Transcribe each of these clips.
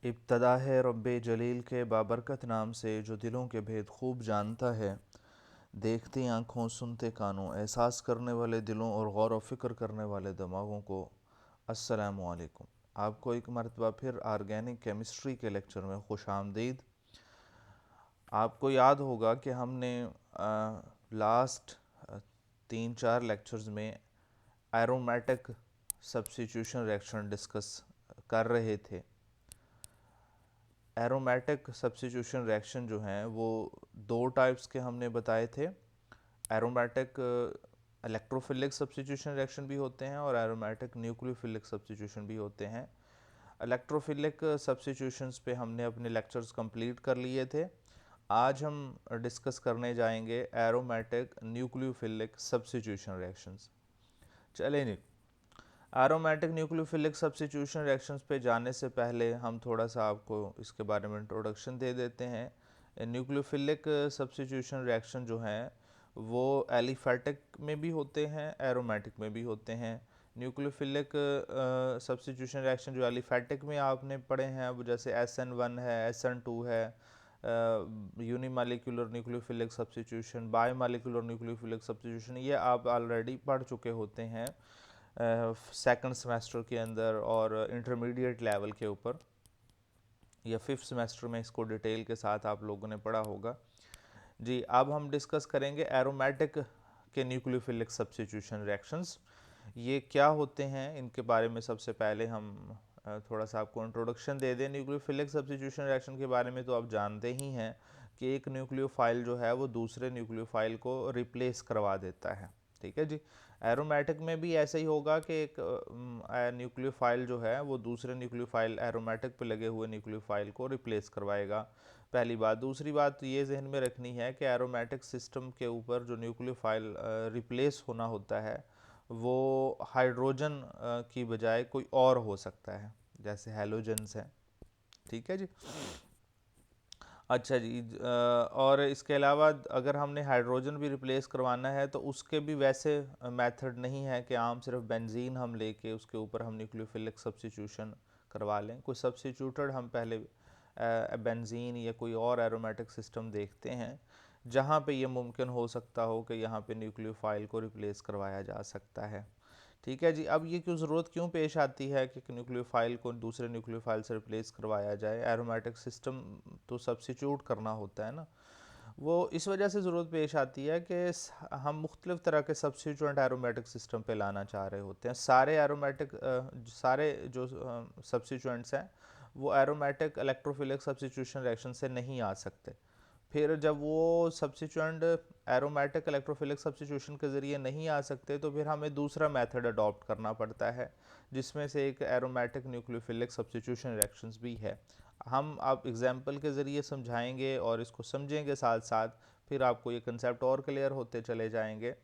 इब्तदा है रब्बे जलील के बाबरकत नाम से जो दिलों के भेद खूब जानता है। देखती आँखों सुनते कानों एहसास करने वाले दिलों और गौर व फिक्र करने वाले दिमागों को अस्सलामु अलैकुम। आपको एक मरतबा फिर ऑर्गेनिक केमिस्ट्री के लेक्चर में खुश आमदीद। आपको याद होगा कि हमने लास्ट 3-4 लेक्चर्स में एरोमेटिक सब्स्टिट्यूशन रिएक्शन डिस्कस कर रहे थे। एरोमेटिक सब्स्टिट्यूशन रिएक्शन जो हैं वो दो टाइप्स के हमने बताए थे। एरोमेटिक इलेक्ट्रोफिलिक सब्स्टिट्यूशन रिएक्शन भी होते हैं और एरोमेटिक न्यूक्लियोफिलिक सब्स्टिट्यूशन भी होते हैं। इलेक्ट्रोफिलिक सब्स्टिट्यूशंस पे हमने अपने लेक्चर्स कंप्लीट कर लिए थे। आज हम डिस्कस करने जाएंगे एरोमेटिक न्यूक्लियोफिलिक सब्स्टिट्यूशन रिएक्शंस। चलें जी, एरोमेटिक न्यूक्लियोफिलिक सब्स्टिट्यूशन रिएक्शंस पे जाने से पहले हम थोड़ा सा आपको इसके बारे में इंट्रोडक्शन दे देते हैं। न्यूक्लियोफिलिक सब्स्टिट्यूशन रिएक्शन जो हैं वो एलिफैटिक में भी होते हैं, एरोमेटिक में भी होते हैं। न्यूक्लियोफिलिक सब्स्टिट्यूशन रिएक्शन जो एलिफैटिक में आपने पढ़े हैं वो जैसे SN1 है, SN2 है, unimolecular nucleophilic substitution, bimolecular nucleophilic substitution, ये आप ऑलरेडी पढ़ चुके होते हैं सेकंड सेमेस्टर के अंदर और इंटरमीडिएट लेवल के ऊपर, या फिफ्थ सेमेस्टर में इसको डिटेल के साथ आप लोगों ने पढ़ा होगा जी। अब हम डिस्कस करेंगे एरोमेटिक के न्यूक्लियोफिलिक सब्स्टिट्यूशन रिएक्शंस। ये क्या होते हैं इनके बारे में सबसे पहले हम थोड़ा सा आपको इंट्रोडक्शन दे दें। न्यूक्लियोफिलिक सब्स्टिट्यूशन रिएक्शन के बारे में तो आप जानते ही हैं कि एक न्यूक्लियोफाइल जो है वो दूसरे न्यूक्लियोफाइल को रिप्लेस करवा देता है, ठीक है जी। एरोमेटिक में भी ऐसा ही होगा कि एक न्यूक्लियोफाइल जो है वो दूसरे न्यूक्लियोफाइल एरोमेटिक पे लगे हुए न्यूक्लियोफाइल को रिप्लेस करवाएगा, पहली बात। दूसरी बात ये जहन में रखनी है कि एरोमेटिक सिस्टम के ऊपर जो न्यूक्लियोफाइल रिप्लेस होना होता है वो हाइड्रोजन की बजाय कोई और हो सकता है, जैसे हैलोजन्स हैं, ठीक है जी। अच्छा जी, और इसके अलावा अगर हमने हाइड्रोजन भी रिप्लेस करवाना है तो उसके भी वैसे मेथड नहीं है कि आम सिर्फ बेंजीन हम लेके उसके ऊपर हम न्यूक्लियोफिलिक सब्स्टिट्यूशन करवा लें। कोई सब्स्टिट्यूटेड हम पहले बेंजीन या कोई और एरोमेटिक सिस्टम देखते हैं जहाँ पे ये मुमकिन हो सकता हो कि यहाँ पे न्यूक्लियोफाइल को रिप्लेस करवाया जा सकता है, ठीक है जी। अब ये ज़रूरत क्यों पेश आती है कि न्यूक्लियोफाइल को दूसरे न्यूक्लियोफाइल से रिप्लेस करवाया जाए? एरोमेटिक सिस्टम तो सब्स्टिट्यूट करना होता है ना, वो इस वजह से ज़रूरत पेश आती है कि हम मुख्तलिफ़ तरह के सब्स्टिट्यूएंट एरोमेटिक सिस्टम पे लाना चाह रहे होते हैं। सारे एरोमेटिक सारे जो सब्स्टिट्यूएंट्स हैं वो एरोमेटिक इलेक्ट्रोफिलिक सब्स्टिट्यूशन रिएक्शन से नहीं आ सकते। फिर जब वो सब्स्टिट्यूएंट एरोमेटिक इलेक्ट्रोफिलिक सब्स्टिट्यूशन के ज़रिए नहीं आ सकते तो फिर हमें दूसरा मेथड अडॉप्ट करना पड़ता है, जिसमें से एक एरोमेटिक न्यूक्लियोफिलिक सब्स्टिट्यूशन रिएक्शंस भी है। हम अब एग्जांपल के ज़रिए समझाएंगे और इसको समझेंगे साथ साथ, फिर आपको ये कंसेप्ट और क्लियर होते चले जाएंगे।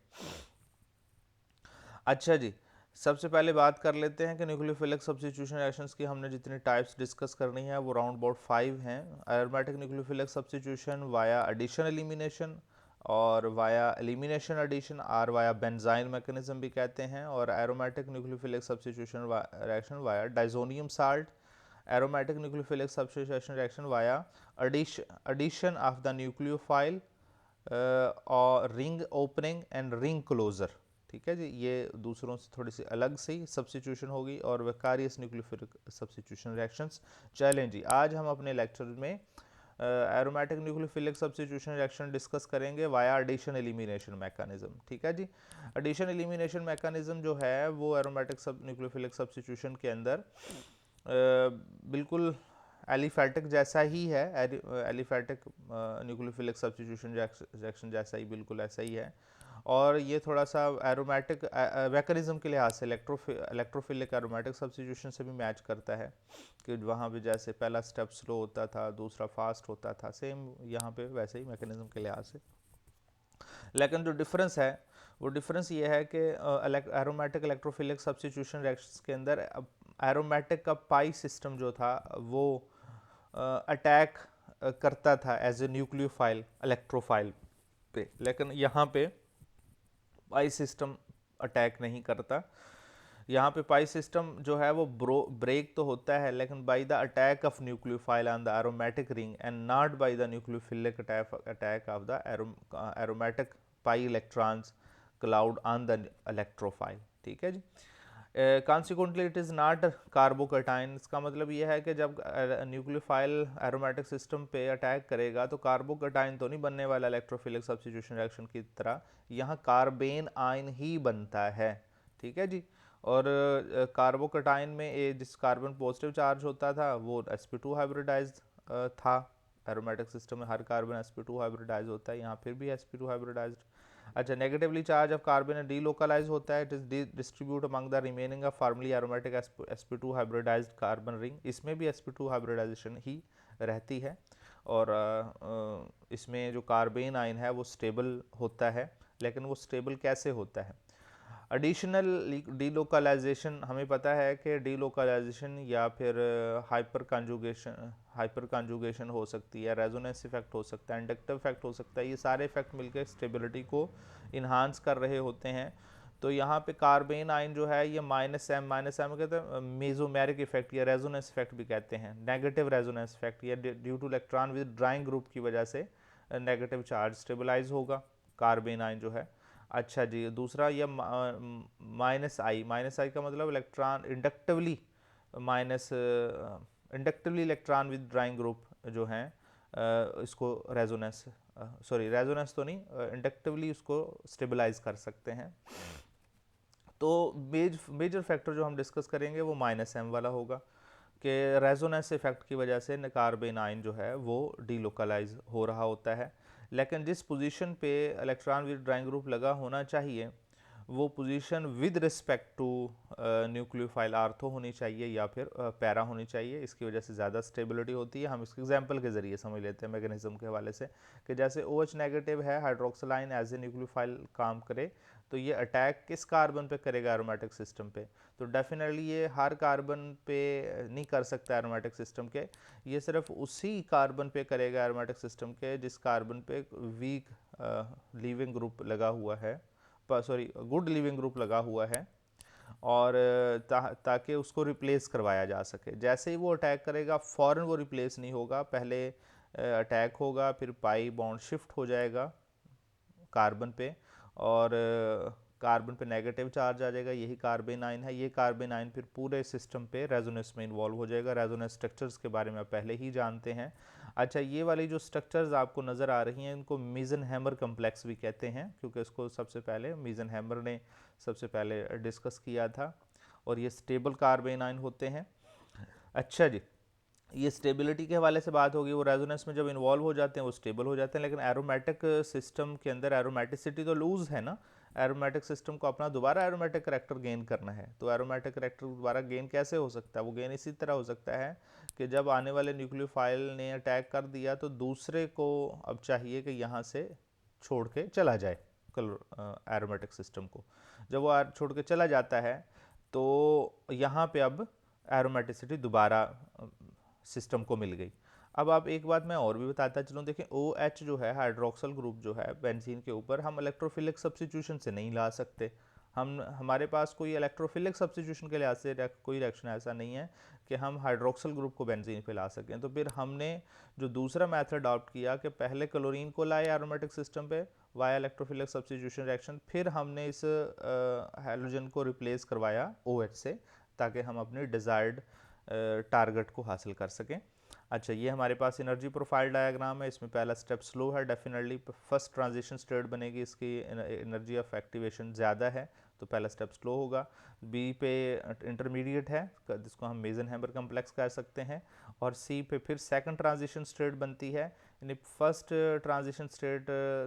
अच्छा जी, सबसे पहले बात कर लेते हैं कि न्यूक्लियोफिलिक सब्स्टिट्यूशन रिएक्शंस की हमने जितनी टाइप्स डिस्कस करनी है वो राउंड अबाउट 5 हैं। Aromatic nucleophilic substitution via addition elimination, और वाया एलिमिनेशन एडिशन, और वाया बेंजाइन मैकेनिज्म भी कहते हैं। और aromatic nucleophilic substitution reaction via diazonium salt, aromatic nucleophilic substitution reaction via addition of the nucleophile और ring opening and ring closure, ठीक है जी। ये दूसरों से थोड़ी सी अलग सी सब्स्टिट्यूशन होगी और वेकारियस न्यूक्लियोफिलिक सब्स्टिट्यूशन रिएक्शंस। चलें जी, आज हम अपने लेक्चर में aromatic nucleophilic substitution reaction discuss करेंगे वाया एडिशन एलिमिनेशन मैकेनिज्म, ठीक है जी। एडिशन एलिमिनेशन मैकेनिज्म जो है वो एरोमेटिक सब न्यूक्लियोफिलिक सब्स्टिट्यूशन के अंदर बिल्कुल एलिफैटिक जैसा ही है। एलिफैटिक न्यूक्लियोफिलिक सब्स्टिट्यूशन रिएक्शन जैसा ही, बिल्कुल ऐसा ही है। और ये थोड़ा सा एरोमेटिक मैकेनिज्म के लिहाज से इलेक्ट्रोफिलिक एरोमेटिक सब्स्टिट्यूशन से भी मैच करता है कि वहाँ पे जैसे पहला स्टेप स्लो होता था, दूसरा फास्ट होता था, सेम यहाँ पे वैसे ही मैकेनिज्म के लिहाज से। लेकिन जो डिफरेंस है वो डिफरेंस ये है कि एरोमेटिक इलेक्ट्रोफिलिक सब्स्टिट्यूशन रिएक्शंस के अंदर एरोमेटिक का पाई सिस्टम जो था वो अटैक करता था एज ए न्यूक्लियोफाइल इलेक्ट्रोफाइल पे, लेकिन यहाँ पे पाई सिस्टम अटैक नहीं करता। यहाँ पे पाई सिस्टम जो है वो ब्रेक तो होता है, लेकिन by the attack of nucleophile on the aromatic ring and not by the nucleophilic attack of the aromatic pi electrons cloud on the electrophile. ठीक है जी। Consequently it is not carbocation. इसका मतलब ये है कि जब न्यूक्लियोफाइल एरोमेटिक सिस्टम पे अटैक करेगा तो कार्बोकटाइन तो नहीं बनने वाला इलेक्ट्रोफिलिक सब्स्टिट्यूशन रिएक्शन की तरह, यहाँ कार्बेन आयन ही बनता है। ठीक है जी। और कार्बोकटाइन में जिस कार्बन पॉजिटिव चार्ज होता था वो sp2 हाइब्रिडाइज्ड था। एरोमेटिक सिस्टम में हर कार्बन sp2 हाइब्रिडाइज होता है, यहाँ फिर भी sp2 हाइब्रिडाइज्ड। अच्छा, negatively charge of carbon delocalize होता है, it is distribute among the remaining of formally aromatic sp2 hybridized carbon ring. इसमें भी sp2 हाइब्रिडाइजेशन ही रहती है, और इसमें जो कार्बेन आयन है वो स्टेबल होता है। लेकिन वो स्टेबल कैसे होता है? एडिशनल डीलोकलाइजेशन, हमें पता है कि डीलोकलाइजेशन या फिर हाइपर कॉन्जुगेशन हो सकती है, रेजोनेंस इफेक्ट हो सकता है, इंडक्टिव इफेक्ट हो सकता है। ये सारे इफेक्ट मिलकर स्टेबिलिटी को इन्हांस कर रहे होते हैं। तो यहाँ पे कार्बेन आयन जो है ये माइनस एम कहते हैं मेजोमेरिक इफेक्ट या रेजोनेंस इफेक्ट भी कहते हैं, नेगेटिव रेजोनेंस इफेक्ट, या due two electron with drawing group की वजह से नेगेटिव चार्ज स्टेबलाइज होगा कार्बेन आयन जो है। अच्छा जी, दूसरा ये माइनस आई का मतलब electron inductively minus inductively electron with drawing group जो हैं इसको रेजोनेंस तो नहीं, इंडक्टिवली उसको स्टेबलाइज कर सकते हैं। तो मेजर फैक्टर जो हम डिस्कस करेंगे वो माइनस एम वाला होगा कि रेजोनेंस इफेक्ट की वजह से कार्बन आयन जो है वो डीलोकलाइज हो रहा होता है। लेकिन जिस पोजीशन पे इलेक्ट्रॉन विद ड्राइंग ग्रुप लगा होना चाहिए वो position with respect to nucleophile ortho होनी चाहिए या फिर पैरा होनी चाहिए। इसकी वजह से ज़्यादा स्टेबिलिटी होती है। हम इसके एग्जांपल के ज़रिए समझ लेते हैं मैकेनिज्म के हवाले से, कि जैसे OH नेगेटिव है, हाइड्रोक्सिलाइन एज ए न्यूक्लियोफाइल काम करे, तो ये अटैक किस कार्बन पे करेगा? एरोमेटिक सिस्टम पे। तो डेफिनेटली ये हर कार्बन पे नहीं कर सकता एरोमेटिक सिस्टम के, ये सिर्फ उसी कार्बन पे करेगा एरोमेटिक सिस्टम के जिस कार्बन पे वीक लीविंग ग्रुप लगा हुआ है, गुड लिविंग ग्रुप लगा हुआ है, और ताकि उसको रिप्लेस करवाया जा सके। जैसे ही वो अटैक करेगा फ़ौरन वो रिप्लेस नहीं होगा, पहले अटैक होगा, फिर पाई बॉन्ड शिफ्ट हो जाएगा कार्बन पे, और कार्बन पे नेगेटिव चार्ज आ जाएगा, यही कार्बन आयन है। ये कार्बन आयन फिर पूरे सिस्टम पे रेजोनेंस में इन्वॉल्व हो जाएगा। रेजोनेंस स्ट्रक्चर्स के बारे में आप पहले ही जानते हैं। अच्छा, ये वाली जो स्ट्रक्चर्स आपको नज़र आ रही हैं इनको मीज़नहैमर कम्प्लेक्स भी कहते हैं, क्योंकि इसको सबसे पहले मीज़नहैमर ने सबसे पहले डिस्कस किया था, और ये स्टेबल कार्बन आयन होते हैं। अच्छा जी, ये स्टेबिलिटी के हवाले से बात होगी। वो रेजोनेंस में जब इन्वॉल्व हो जाते हैं वो स्टेबल हो जाते हैं, लेकिन एरोमेटिक सिस्टम के अंदर एरोमेटिसिटी तो लूज़ है ना। एरोमेटिक सिस्टम को अपना दोबारा एरोमेटिक करेक्टर गेन करना है, तो एरोमेटिक करेक्टर दोबारा गेन कैसे हो सकता है? वो गेन इसी तरह हो सकता है कि जब आने वाले न्यूक्लियोफाइल ने अटैक कर दिया तो दूसरे को अब चाहिए कि यहाँ से छोड़ के चला जाए एरोमेटिक सिस्टम को। जब वो छोड़ के चला जाता है तो यहाँ पे अब एरोमेटिसिटी दोबारा सिस्टम को मिल गई। अब आप एक बात मैं और भी बताता चलूँ, देखें OH जो है हाइड्रोक्सल ग्रुप जो है बेंजीन के ऊपर, हम इलेक्ट्रोफिलिक सब्स्टिट्यूशन से नहीं ला सकते। हमारे पास कोई इलेक्ट्रोफिलिक सब्स्टिट्यूशन के लिहाज से कोई रिएक्शन ऐसा नहीं है कि हम हाइड्रोक्सल ग्रुप को बेंजीन पे ला सकें। तो फिर हमने जो दूसरा मेथड अडॉप्ट किया कि पहले क्लोरीन को लाए एरोमेटिक सिस्टम पे वाया इलेक्ट्रोफिलिक सब्स्टिट्यूशन रिएक्शन, फिर हमने इस हाइड्रोजन को रिप्लेस करवाया OH से, ताकि हम अपनी डिज़ायर्ड टारगेट को हासिल कर सकें। अच्छा, ये हमारे पास एनर्जी प्रोफाइल डायग्राम है। इसमें पहला स्टेप स्लो है, डेफिनेटली फर्स्ट ट्रांजिशन स्टेट बनेगी, इसकी एनर्जी ऑफ एक्टिवेशन ज़्यादा है, तो पहला स्टेप स्लो होगा। बी पे इंटरमीडिएट है, जिसको हम मेजनहैमर कम्प्लेक्स कह सकते हैं, और सी पे फिर सेकंड ट्रांजिशन स्टेट बनती है। यानी फर्स्ट ट्रांजिशन स्टेट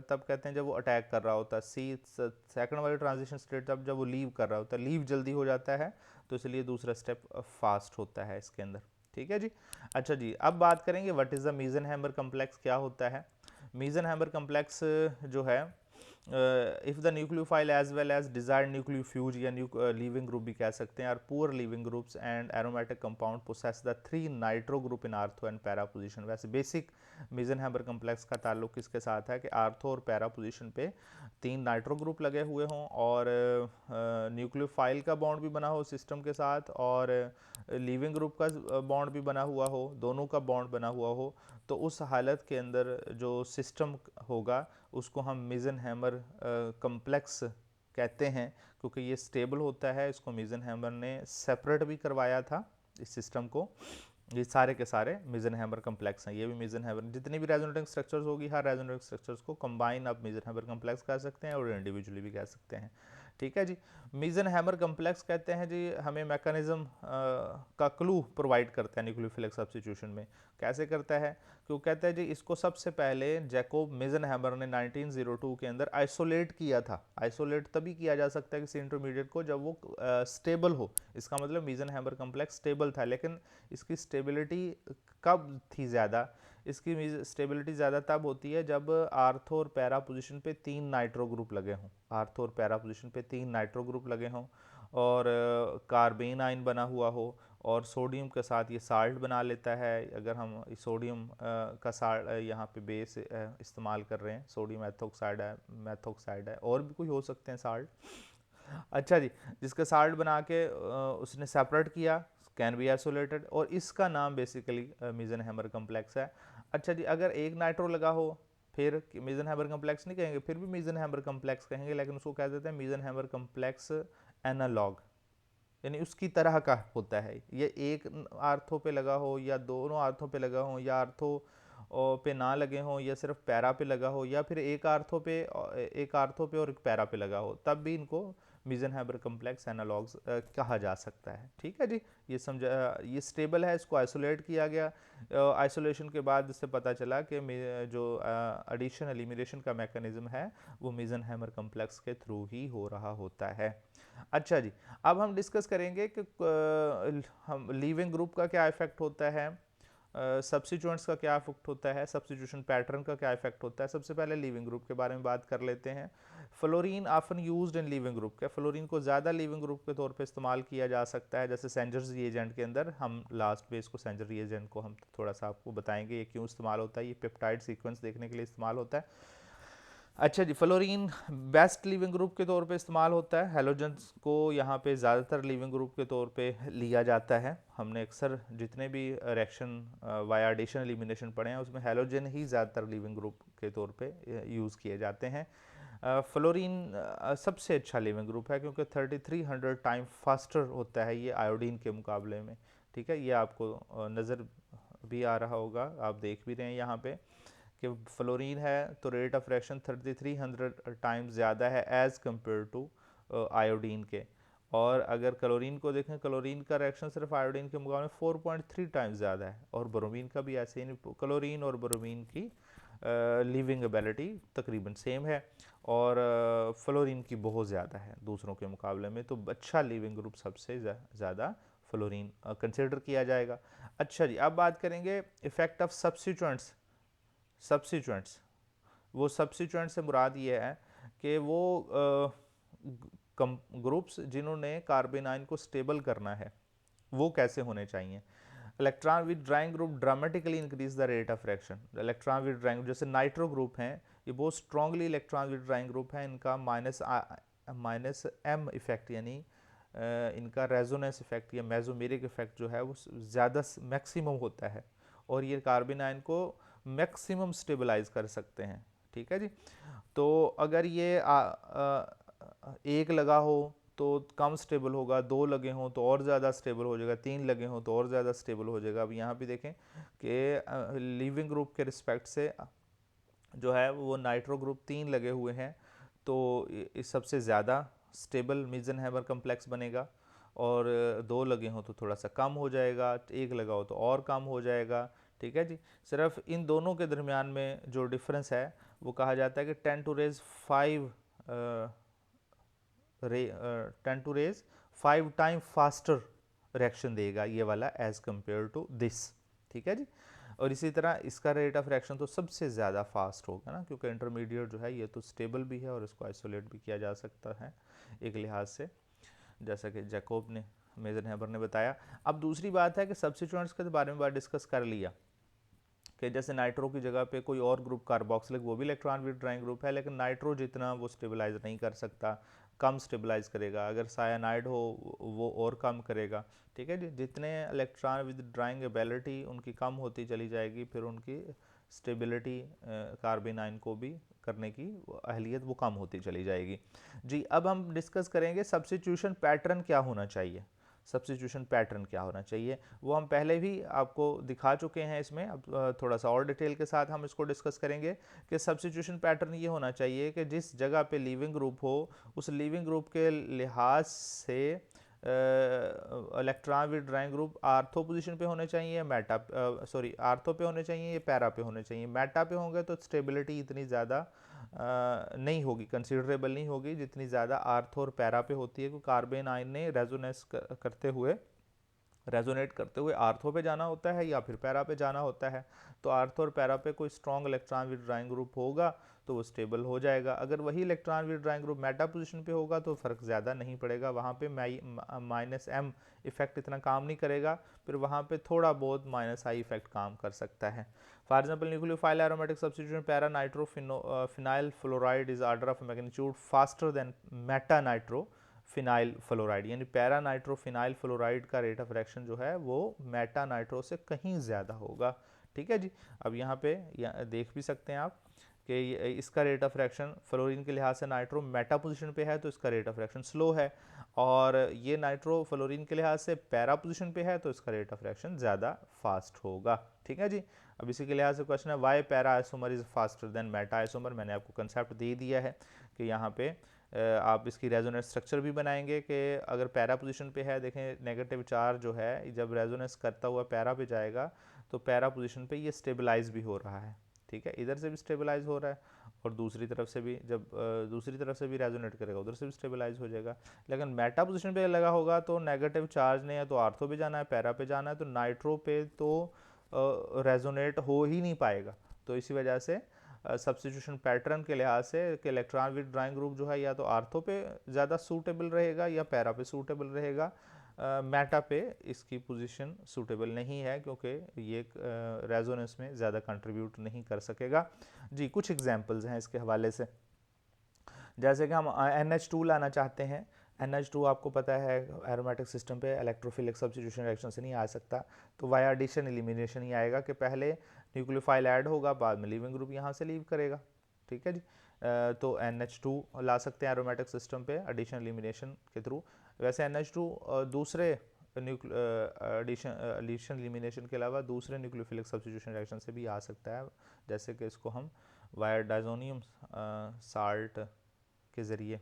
तब कहते हैं जब वो अटैक कर रहा होता है, सी सेकंड वाली ट्रांजिशन स्टेट तब जब वो लीव कर रहा होता है, लीव जल्दी हो जाता है, तो इसलिए दूसरा स्टेप फास्ट होता है इसके अंदर। ठीक है जी। अच्छा जी, अब बात करेंगे what is the Meisenheimer complex, क्या होता है। मेजनहैमर कम्प्लेक्स जो है if the nucleophile as well as desired nucleofuge या लीविंग ग्रुप भी कह सकते हैं, और poor leaving groups and aromatic compound possess the 3 nitro group in ortho and para position. वैसे बेसिक मीज़ेनहेम्बर कम्प्लेक्स का ताल्लुक किसके साथ है कि आर्थो और पैरा पोजीशन पे 3 नाइट्रो ग्रुप लगे हुए हों और न्यूक्लियोफाइल का बॉन्ड भी बना हो सिस्टम के साथ और लीविंग ग्रुप का बॉन्ड भी बना हुआ हो, दोनों का बॉन्ड बना हुआ हो, तो उस हालत के अंदर जो सिस्टम होगा उसको हम मीज़ेनहेम्बर कम्प्लेक्स कहते हैं, क्योंकि ये स्टेबल होता है। इसको मीज़ेनहेम्बर ने सेपरेट भी करवाया था इस सिस्टम को। ये सारे के सारे मीज़ेनहेम्बर कम्प्लेक्स हैं। ये भी मीज़ेनहेम्बर, जितनी भी रेजोनेटिंग स्ट्रक्चर्स होगी हर रेजोनेटिंग स्ट्रक्चर्स को कंबाइन आप मीज़ेनहेम्बर कम्प्लेक्स कह सकते हैं और इंडिविजुअली भी कह सकते हैं। ठीक है जी। मीज़ेनहेम्बर कम्प्लेक्स कहते हैं जी हमें मैकेनिज्म का क्लू प्रोवाइड करता है न्यूक्लियोफिलिक सब्स्टिट्यूशन में। कैसे करता है? क्यों कहते हैं जी, इसको सबसे पहले जैकोब मीज़ेनहेम्बर ने 1902 के अंदर आइसोलेट किया था। आइसोलेट तभी किया जा सकता है किसी इंटरमीडिएट को जब वो स्टेबल हो। इसका मतलब मीज़ेनहेम्बर कम्प्लेक्स स्टेबल था, लेकिन इसकी स्टेबिलिटी कब थी ज़्यादा? इसकी स्टेबिलिटी ज़्यादा तब होती है जब आर्थो और पैरा पोजीशन पे 3 नाइट्रो ग्रुप लगे हों। आर्थो और पैरा पोजीशन पे 3 नाइट्रो ग्रुप लगे हों और कार्बेन आयन बना हुआ हो और सोडियम के साथ ये साल्ट बना लेता है। अगर हम सोडियम का साल्ट यहाँ पे बेस इस्तेमाल कर रहे हैं, सोडियम मेथोक्साइड है और भी कोई हो सकते हैं साल्ट। अच्छा जी, जिसका साल्ट बना के उसने सेपरेट किया, कैन बी आइसोलेटेड, और इसका नाम बेसिकली मीज़ेनहेम्बर कम्प्लेक्स है। अच्छा जी, अगर एक नाइट्रो लगा हो फिर मीज़ेनहेम्बर कम्प्लेक्स नहीं कहेंगे, फिर भी मीज़ेनहेम्बर कम्प्लेक्स कहेंगे, लेकिन उसको कह देते हैं मीज़ेनहेम्बर कम्प्लेक्स एनालॉग, यानी उसकी तरह का होता है। ये एक आर्थो पे लगा हो या दोनों आर्थो पे लगा हो या आर्थो पे ना लगे हों या सिर्फ पैरा पे लगा हो या फिर एक आर्थो पे और एक पैरा पे लगा हो, तब भी इनको मीज़ेनहेम्बर कम्प्लेक्स एनालॉग्स कहा जा सकता है। ठीक है जी, ये समझा। ये स्टेबल है, इसको आइसोलेट किया गया। आइसोलेशन के बाद इससे पता चला कि जो एडिशन एलिमिनेशन का मैकेनिज्म है वो मीज़ेनहेम्बर कम्प्लेक्स के थ्रू ही हो रहा होता है। अच्छा जी, अब हम डिस्कस करेंगे कि हम लीविंग ग्रुप का क्या इफेक्ट होता है, सब्स्टिट्यूएंट्स का क्या इफेक्ट होता है, सब्स्टिट्यूशन पैटर्न का क्या इफेक्ट होता है। सबसे पहले लीविंग ग्रुप के बारे में बात कर लेते हैं। Fluorine often used in leaving group. क्या फ्लोरीन को ज़्यादा लीविंग ग्रुप के तौर पे इस्तेमाल किया जा सकता है? जैसे सेंजर्स रिएजेंट के अंदर, हम लास्ट में इसको सेंजर रिएजेंट को हम थोड़ा सा आपको बताएंगे ये क्यों इस्तेमाल होता है। ये पेप्टाइड सीक्वेंस देखने के लिए इस्तेमाल होता है। अच्छा जी, फ्लोरीन बेस्ट लिविंग ग्रुप के तौर पे इस्तेमाल होता है। हेलोजन्स को यहाँ पे ज़्यादातर लिविंग ग्रुप के तौर पे लिया जाता है। हमने अक्सर जितने भी रिएक्शन वाया एडिशन एलिमिनेशन पढ़े हैं उसमें हेलोजन ही ज़्यादातर लिविंग ग्रुप के तौर पे यूज़ किए जाते हैं। फ्लोरीन सबसे अच्छा लिविंग ग्रुप है क्योंकि 3300 टाइम फास्टर होता है ये आयोडीन के मुकाबले में। ठीक है, ये आपको नज़र भी आ रहा होगा, आप देख भी रहे हैं यहाँ पे कि फ्लोरीन है तो रेट ऑफ रिएक्शन 3300 टाइम्स ज़्यादा है एज़ कम्पेयर टू आयोडीन के। और अगर क्लोरीन को देखें, क्लोरीन का रिएक्शन सिर्फ आयोडीन के मुकाबले 4.3 टाइम्स ज़्यादा है। और ब्रोमीन का भी ऐसे ही, क्लोरीन और ब्रोमीन की लिविंग एबिलिटी तकरीबन सेम है और फ्लोरीन की बहुत ज़्यादा है दूसरों के मुकाबले में, तो अच्छा लिविंग ग्रुप सबसे ज़्यादा फ्लोरीन कंसिडर किया जाएगा। अच्छा जी, अब बात करेंगे इफेक्ट ऑफ सब्स्टिट्यूएंट्स। सब्स्टिट्यूएंट्स, वो सब्स्टिट्यूएंट से मुराद ये है कि वो ग्रुप्स जिन्होंने कार्बन आयन को स्टेबल करना है वो कैसे होने चाहिए। Electron with drawing group dramatically increase the rate of reaction. Electron with drawing, जैसे नाइट्रो ग्रुप हैं, ये बहुत strongly electron with drawing group है। इनका माइनस एम इफेक्ट, यानी इनका रेजोनेंस इफेक्ट या मेसोमेरिक इफेक्ट जो है वो ज़्यादा मैक्सिमम होता है और ये कार्बन आयन को मैक्सिमम स्टेबलाइज कर सकते हैं। ठीक है जी, तो अगर ये एक लगा हो तो कम स्टेबल होगा, दो लगे हों तो और ज़्यादा स्टेबल हो जाएगा, तीन लगे हों तो और ज़्यादा स्टेबल हो जाएगा। अब यहाँ पे देखें कि लिविंग ग्रुप के रिस्पेक्ट से जो है वो नाइट्रो ग्रुप 3 लगे हुए हैं तो इस सबसे ज़्यादा स्टेबल मीज़ेनहेम्बर कम्प्लेक्स बनेगा। और दो लगे हों तो थोड़ा सा कम हो जाएगा, एक लगा हो तो और कम हो जाएगा। ठीक है जी, सिर्फ इन दोनों के दरमियान में जो डिफरेंस है वो कहा जाता है कि 10 to raise 5 time faster reaction देगा ये वाला एज कंपेयर टू दिस। ठीक है जी, और इसी तरह इसका रेट ऑफ रिएक्शन तो सबसे ज़्यादा फास्ट होगा ना, क्योंकि इंटरमीडिएट जो है ये तो स्टेबल भी है और इसको आइसोलेट भी किया जा सकता है एक लिहाज से, जैसा कि जैकोब ने, मेजरहैमर ने बताया। अब दूसरी बात है कि सब्स्टिट्यूएंट्स के बारे में बात डिस्कस कर लिया कि जैसे नाइट्रो की जगह पे कोई और ग्रुप कार्बोक्सिलिक, वो भी इलेक्ट्रॉन विथड्राइंग ग्रुप है, लेकिन नाइट्रो जितना वो स्टेबलाइज नहीं कर सकता, कम स्टेबलाइज करेगा। अगर सायानाइड हो वो और कम करेगा। ठीक है जी, जितने इलेक्ट्रॉन विथड्राइंग एबिलिटी उनकी कम होती चली जाएगी, फिर उनकी स्टेबिलिटी कार्बन आयन को भी करने की अहलियत वो कम होती चली जाएगी। जी, अब हम डिस्कस करेंगे सब्स्टिट्यूशन पैटर्न क्या होना चाहिए। सब्स्टिट्यूशन पैटर्न क्या होना चाहिए वो हम पहले भी आपको दिखा चुके हैं इसमें। अब थोड़ा सा और डिटेल के साथ हम इसको डिस्कस करेंगे कि सब्स्टिट्यूशन पैटर्न ये होना चाहिए कि जिस जगह पे लीविंग ग्रुप हो, उस लीविंग ग्रुप के लिहाज से इलेक्ट्रॉन विथड्राइंग ग्रुप आर्थो पोजीशन पे होने चाहिए, मेटा सॉरी आर्थो पे होने चाहिए या पैरा पे होने चाहिए। मेटा पे होंगे तो स्टेबिलिटी इतनी ज़्यादा नहीं होगी, कंसिडरेबल नहीं होगी जितनी ज़्यादा आर्थो और पैरा पे होती है, क्योंकि कार्बन आयन ने रेजोनेट करते हुए आर्थो पे जाना होता है या फिर पैरा पे जाना होता है। तो आर्थो और पैरा पे कोई स्ट्रॉन्ग इलेक्ट्रॉन विथड्राइंग ग्रुप होगा तो वो स्टेबल हो जाएगा। अगर वही इलेक्ट्रॉन विथड्राइंग ग्रुप मेटा पोजीशन पे होगा तो फ़र्क ज़्यादा नहीं पड़ेगा, वहाँ पे -m इफेक्ट इतना काम नहीं करेगा, फिर वहाँ पे थोड़ा बहुत -i इफेक्ट काम कर सकता है। For example nucleophile aromatic substitution para nitro phenyl fluoride is order of magnitude faster than Meta nitro phenyl fluoride, यानी पैरा नाइट्रो फिनाइल फ्लोराइड का रेट ऑफ रिएक्शन जो है वो मेटा नाइट्रो से कहीं ज़्यादा होगा। ठीक है जी, अब यहाँ पे देख भी सकते हैं आप कि इसका रेट ऑफ रिएक्शन फ्लोरीन के लिहाज से नाइट्रो मेटा पोजीशन पे है तो इसका रेट ऑफ रिएक्शन स्लो है, और ये नाइट्रो फ्लोरीन के लिहाज से पैरा पोजीशन पे है तो इसका रेट ऑफ रिएक्शन ज़्यादा फास्ट होगा। ठीक है जी, अब इसी के लिहाज से क्वेश्चन है why para isomer is faster than meta isomer. मैंने आपको कंसेप्ट दे दिया है कि यहाँ पे आप इसकी रेजोनेंस स्ट्रक्चर भी बनाएंगे कि अगर पैरा पोजीशन पे है, देखें नेगेटिव चार्ज जो है जब रेजोनेंस करता हुआ पैरा पे जाएगा तो पैरा पोजीशन पे ये स्टेबलाइज भी हो रहा है। ठीक है, इधर से भी स्टेबलाइज हो रहा है और दूसरी तरफ से भी, जब दूसरी तरफ से भी रेजोनेट करेगा उधर से भी स्टेबलाइज हो जाएगा। लेकिन मेटा पोजीशन पे लगा होगा तो नेगेटिव चार्ज ने या तो आर्थो पे जाना है, पैरा पे जाना है, तो नाइट्रो पे तो रेजोनेट हो ही नहीं पाएगा। तो इसी वजह से सब्स्टिट्यूशन पैटर्न के लिहाज से कि इलेक्ट्रॉन विथड्राइंग ग्रुप जो है या तो आर्थो पे ज़्यादा सूटेबल रहेगा या पैरा पे सूटेबल रहेगा, मेटा पे इसकी पोजीशन सूटेबल नहीं है क्योंकि ये रेजोनेंस में ज़्यादा कंट्रीब्यूट नहीं कर सकेगा। जी, कुछ एग्जांपल्स हैं इसके हवाले से, जैसे कि हम NH2 लाना चाहते हैं। NH2 आपको पता है एरोमेटिक सिस्टम पे इलेक्ट्रोफिलिक सब्स्टिट्यूशन रिएक्शन से नहीं आ सकता, तो वाया एडिशन एलिमिनेशन ही आएगा कि पहले न्यूक्लियोफाइल ऐड होगा, बाद में लीविंग ग्रुप यहाँ से लीव करेगा। ठीक है जी, तो NH2 ला सकते हैं एरोमेटिक सिस्टम पे एडिशन एलिमिनेशन के थ्रू। वैसे NH2 दूसरे एडिशन एलिमिनेशन के अलावा दूसरे न्यूक्लियोफिलिक सब्स्टिट्यूशन रिएक्शन से भी आ सकता है, जैसे कि इसको हम वाया डायजोनियम साल्ट के ज़रिए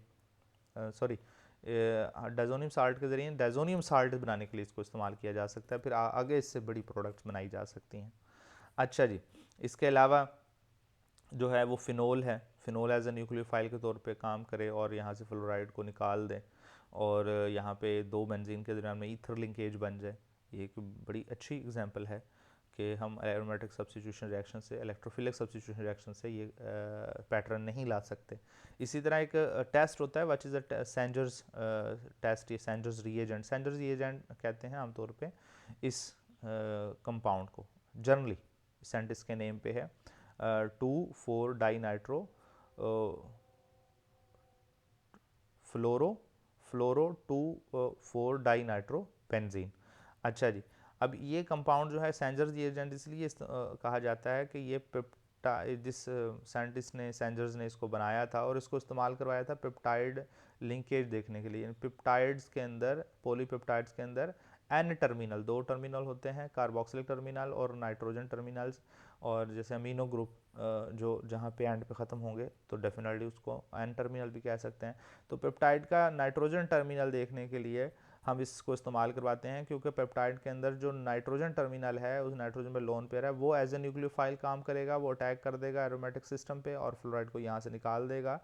डायजोनियम साल्ट के ज़रिए डायजोनियम साल्ट बनाने के लिए इसको इस्तेमाल किया जा सकता है, फिर आगे इससे बड़ी प्रोडक्ट्स बनाई जा सकती हैं। अच्छा जी, इसके अलावा जो है वो फिनोल है, फिनोल एज ए न्यूक्लियोफाइल के तौर पे काम करे और यहाँ से फ्लोराइड को निकाल दे और यहाँ पे दो बेंजीन के दरमियान में ईथर लिंकेज बन जाए। ये एक बड़ी अच्छी एग्जांपल है कि हम एरोमेटिक सब्स्टिट्यूशन रिएक्शन से, इलेक्ट्रोफिलिक सब्स्टिट्यूशन रिएक्शन से ये पैटर्न नहीं ला सकते। इसी तरह एक टेस्ट होता है व्हिच इज़ अ सेंजर्स टेस्ट, ये सेंजर्स रिएजेंट, सेंजर्स रिएजेंट कहते हैं आमतौर पे इस कंपाउंड को, जनरली साइंटिस्ट के नेम पे है 2,4 डाइनाइट्रो फ्लोरो 2,4 डाइनाइट्रो बेंजीन। अच्छा जी, अब ये कंपाउंड जो है सेंजर्स रिएजेंट इसलिए कहा जाता है कि ये जिस साइंटिस्ट ने, सेंजर्स ने इसको बनाया था और इसको इस्तेमाल करवाया था पेप्टाइड लिंकेज देखने के लिए। पेप्टाइड्स के अंदर, पॉलीपेप्टाइड्स के अंदर एन टर्मिनल, दो टर्मिनल होते हैं, कार्बोक्सिलिक टर्मिनल और नाइट्रोजन टर्मिनल्स, और जैसे अमीनो ग्रुप जो जहाँ पे एंड पे ख़त्म होंगे तो डेफिनेटली उसको एन टर्मिनल भी कह सकते हैं। तो पेप्टाइड का नाइट्रोजन टर्मिनल देखने के लिए हम इसको इस्तेमाल करवाते हैं, क्योंकि पेप्टाइड के अंदर जो नाइट्रोजन टर्मिनल है उस नाइट्रोजन पे लोन पेयर है, वो एज ए न्यूक्लियोफाइल काम करेगा, वो अटैक कर देगा एरोमेटिक सिस्टम पे और फ्लोराइड को यहाँ से निकाल देगा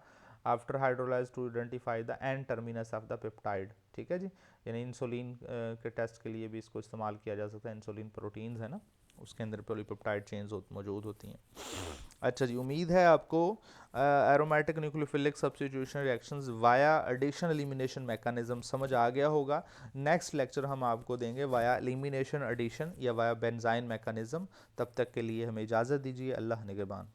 after hydrolyze to identify the N terminus of the peptide. ठीक है जी, यानी इंसुलिन के टेस्ट के लिए भी इसको इस्तेमाल किया जा सकता है, इंसुलिन प्रोटीन्स है ना, उसके अंदर पॉलीपेप्टाइड चेन्स मौजूद होती हैं। अच्छा जी, उम्मीद है आपको aromatic nucleophilic substitution reactions via addition elimination mechanism समझ आ गया होगा। नेक्स्ट लेक्चर हम आपको देंगे वाया एलिमिनेशन एडिशन या वाया बेंजाइन मैकेनिज्म। तब तक के लिए हमें इजाज़त दीजिए। अल्लाह निगहबान।